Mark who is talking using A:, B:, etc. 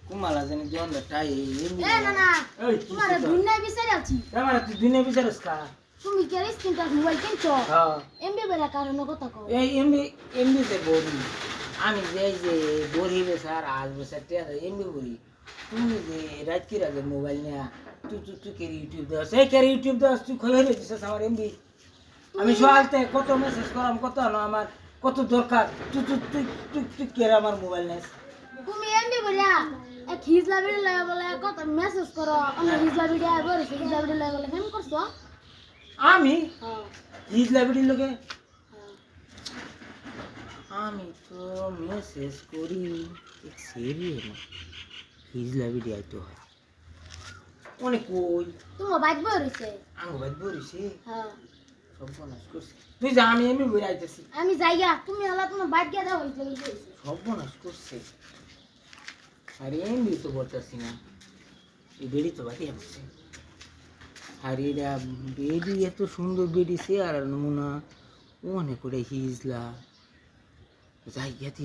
A: কুমালা জানি দোনটা টাই এমবি
B: এ না না
A: এই
B: তোমার দুনিয়া বিচারে আছি
A: আমার তুই দিনে বিচারস কা
B: তুমি কি স্ক্রিনটা মোবাইল কিনছো
A: হ্যাঁ
B: এমবি বেলা কারণ কথা কও
A: এই এমবি তে বড়ি আমি যে বড়ি বেসার আজ বেসার তে এমবি বড়ি তুমি যে রাত কি রাতে মোবাইল নিয়া তুই কে ইউটিউব দাও সেই কে ইউটিউব দাও তুই খই হয়ে দিছিস আমার এমবি আমি সকালতে কত মেসেজ করাম কত না আমার কত দরকার তুই কে আমার মোবাইল নেস
B: তুমি এমবি বলা এক হিজলা ভিডিও লাগা বলে কত মেসেজ করো অন্য হিজলা ভিডিও আইবো হিজলা ভিডিও লাগা বলে ফোন করছো
A: আমি
B: হ্যাঁ
A: হিজলা বিড়ির লোকে আমি তো মেসেজ করি সেরি না হিজলা বিড়ি আইতো হয় অনেক কই
B: তোমার বাইক বই রইছে
A: আঙ্গ বাইত বরিছি
B: হ্যাঁ
A: সব বনাস করছি তুই যা আমি এমনি বই আইতেছি
B: আমি যাইয়া তুমি হলা তোমার বাইক গিয়া দাও হইছে
A: সব বনাস করছে আরে এমনি তো বলতেছি না এই বেড়ি তো বাকি আসছে আর এটা বেডি এত সুন্দর বেডি সে আর নমুনা অনেক করে হিজলা যাই গেতি